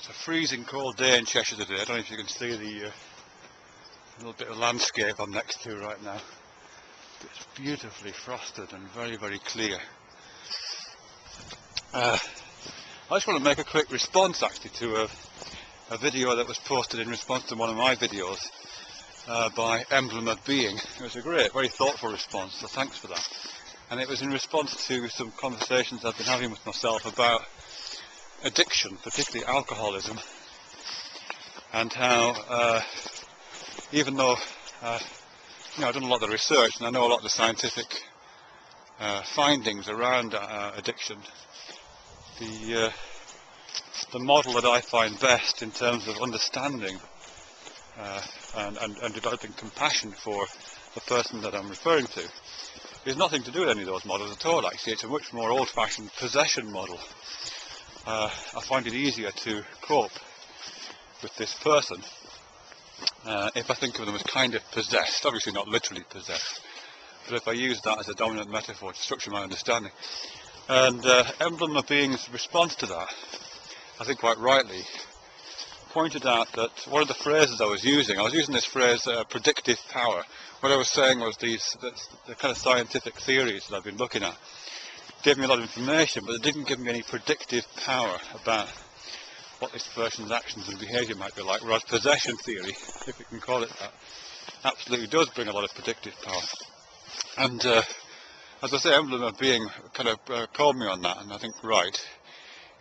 It's a freezing cold day in Cheshire today. I don't know if you can see the little bit of landscape I'm next to right now. It's beautifully frosted and very, very clear. I just want to make a quick response actually to a video that was posted in response to one of my videos by EmblemOfBeing. It was a great, very thoughtful response, so thanks for that. And it was in response to some conversations I've been having with myself about addiction, particularly alcoholism, and how even though I've done a lot of research and I know a lot of the scientific findings around addiction, the model that I find best in terms of understanding and developing compassion for the person that I'm referring to is nothing to do with any of those models at all. Actually, it's a much more old-fashioned possession model. I find it easier to cope with this person if I think of them as kind of possessed, obviously not literally possessed, but if I use that as a dominant metaphor to structure my understanding. And EmblemOfBeing's response to that, I think quite rightly, pointed out that one of the phrases I was using this phrase predictive power. What I was saying was the kind of scientific theories that I've been looking at gave me a lot of information, but it didn't give me any predictive power about what this person's actions and behaviour might be like, whereas possession theory, if you can call it that, absolutely does bring a lot of predictive power. And as I say, EmblemOfBeing kind of called me on that, and I think right,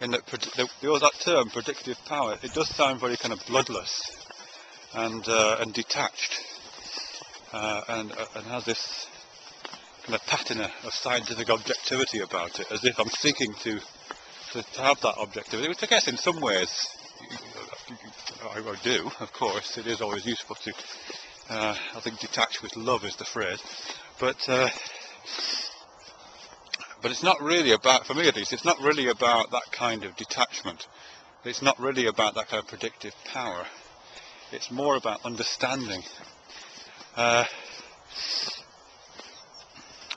in that that term, predictive power, it does sound very kind of bloodless and detached, and has this kind of patina of scientific objectivity about it, as if I'm seeking to have that objectivity, which I guess in some ways I do, of course. It is always useful to, I think detach with love is the phrase, but it's not really about, for me at least, it's not really about that kind of detachment. It's not really about that kind of predictive power. It's more about understanding.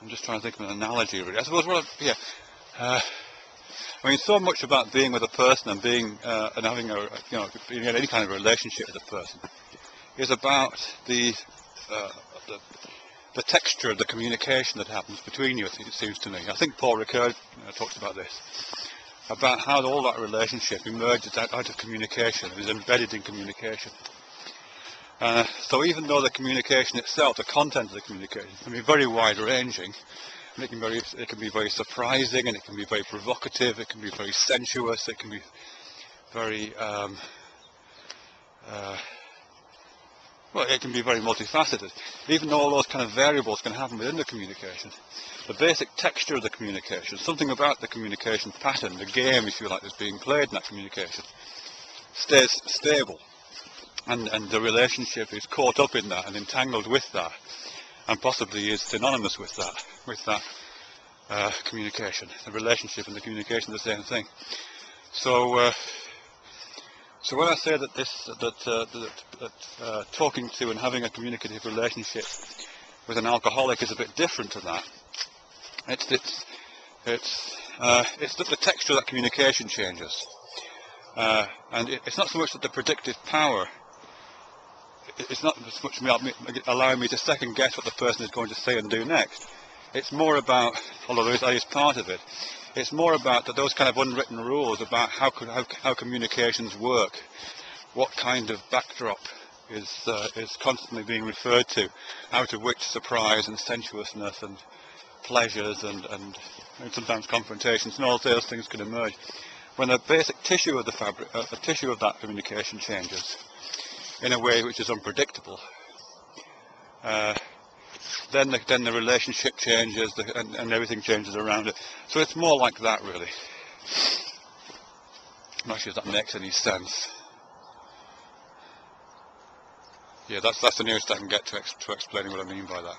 I'm just trying to think of an analogy, really. I suppose, I mean, so much about being with a person and being and having being in any kind of relationship with a person is about the texture of the communication that happens between you. It seems to me. I think Paul Ricoeur talks about this, about how all that relationship emerges out of communication, is embedded in communication. So even though the communication itself, the content of the communication, can be very wide-ranging, and it can be very surprising, and it can be very provocative, it can be very sensuous, it can be very it can be very multifaceted. Even though all those kind of variables can happen within the communication, the basic texture of the communication, something about the communication pattern, the game, if you like, that's being played in that communication, stays stable. And the relationship is caught up in that and entangled with that, and possibly is synonymous with that communication. The relationship and the communication are the same thing. So when I say that talking to and having a communicative relationship with an alcoholic is a bit different to that, it's that the texture of that communication changes, and it's not so much that the predictive power. It's not as much allowing me to second guess what the person is going to say and do next. It's more about, although that is part of it, it's more about those kind of unwritten rules about how communications work, what kind of backdrop is constantly being referred to, out of which surprise and sensuousness and pleasures and sometimes confrontations and all those things can emerge. When the basic tissue of the fabric, the tissue of that communication changes in a way which is unpredictable, then the relationship changes and everything changes around it. So it's more like that, really. I'm not sure if that makes any sense. Yeah, that's the nearest I can get to explaining what I mean by that.